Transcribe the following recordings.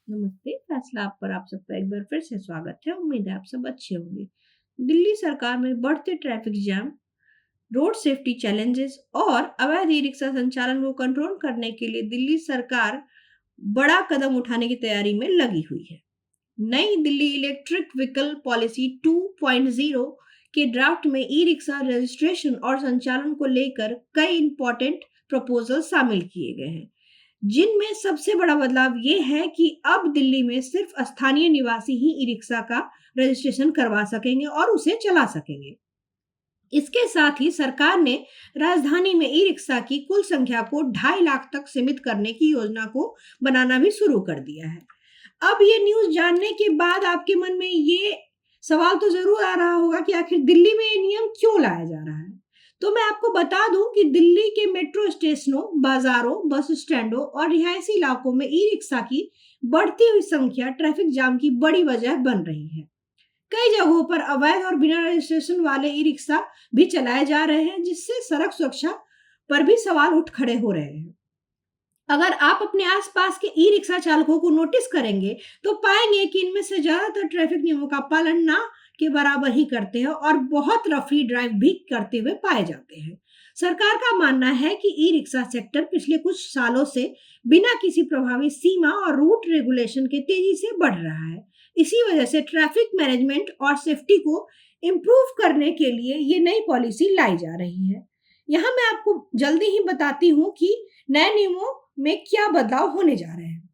नमस्ते। फैसला आप पर आप सबका एक बार फिर से स्वागत है। उम्मीद है आप सब अच्छे होंगे। दिल्ली सरकार में बढ़ते traffic jam, road safety challenges और अवैध ई रिक्शा संचालन को कंट्रोल करने के लिए दिल्ली सरकार बड़ा कदम उठाने की तैयारी में लगी हुई है। नई दिल्ली इलेक्ट्रिक व्हीकल पॉलिसी 2.0 के ड्राफ्ट में ई रिक्शा रजिस्ट्रेशन और संचालन को लेकर कई इंपॉर्टेंट प्रपोजल शामिल किए गए हैं, जिनमें सबसे बड़ा बदलाव ये है कि अब दिल्ली में सिर्फ स्थानीय निवासी ही ई रिक्शा का रजिस्ट्रेशन करवा सकेंगे और उसे चला सकेंगे। इसके साथ ही सरकार ने राजधानी में ई रिक्शा की कुल संख्या को 2.5 लाख तक सीमित करने की योजना को बनाना भी शुरू कर दिया है। अब ये न्यूज़ जानने के बाद आपके मन में ये सवाल तो ज़रूर आ रहा होगा कि आखिर दिल्ली में ये नियम क्यों लाया जा रहा है? तो मैं आपको बता दूं कि दिल्ली के मेट्रो स्टेशनों, बाजारों, बस स्टैंडों और रिहायशी इलाकों में ई रिक्शा की बढ़ती हुई संख्या ट्रैफिक जाम की बड़ी वजह बन रही है। कई जगहों पर अवैध और बिना रजिस्ट्रेशन वाले ई रिक्शा भी चलाए जा रहे हैं, जिससे सड़क सुरक्षा पर भी सवाल उठ खड़े हो रहे हैं। अगर आप अपने आसपास के ई रिक्शा चालकों को नोटिस करेंगे तो पाएंगे कि इनमें से ज्यादातर ट्रैफिक नियमों का पालन ना के बराबर ही करते हैं और बहुत रफली ड्राइव भी करते हुए पाए जाते हैं। सरकार का मानना है कि ई रिक्शा सेक्टर पिछले कुछ सालों से बिना किसी प्रभावी सीमा और रूट रेगुलेशन के तेजी से बढ़ रहा है। इसी वजह से ट्रैफिक मैनेजमेंट और सेफ्टी को इम्प्रूव करने के लिए ये नई पॉलिसी लाई जा रही है। यहाँ मैं आपको जल्दी ही बताती हूँ कि नए नियमों में क्या बदलाव होने जा रहे हैं।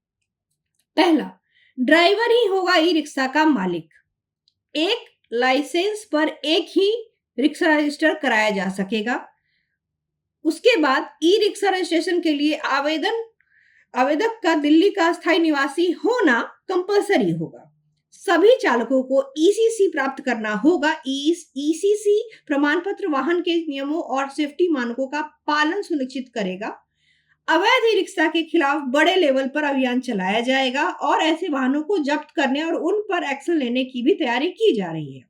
पहला, ड्राइवर ही होगा ई रिक्शा का मालिक। एक लाइसेंस पर एक ही रिक्शा रजिस्टर कराया जा सकेगा। उसके बाद ई रिक्शा रजिस्ट्रेशन के लिए आवेदक का दिल्ली का स्थायी निवासी होना कंपलसरी होगा। सभी चालकों को ईसीसी प्राप्त करना होगा। ईसीसी प्रमाण पत्र वाहन के नियमों और सेफ्टी मानकों का पालन सुनिश्चित करेगा। अवैध ई रिक्शा के खिलाफ बड़े लेवल पर अभियान चलाया जाएगा और ऐसे वाहनों को जब्त करने और उन पर एक्शन लेने की भी तैयारी की जा रही है।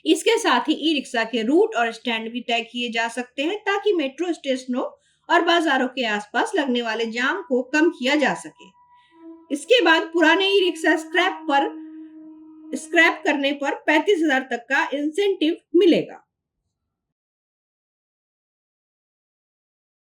इसके साथ ही ई रिक्शा के रूट और स्टैंड भी तय किए जा सकते हैं, ताकि मेट्रो स्टेशनों और बाजारों के आसपास लगने वाले जाम को कम किया जा सके। इसके बाद पुराने ई रिक्शा स्क्रैप करने पर 35,000 तक का इंसेंटिव मिलेगा।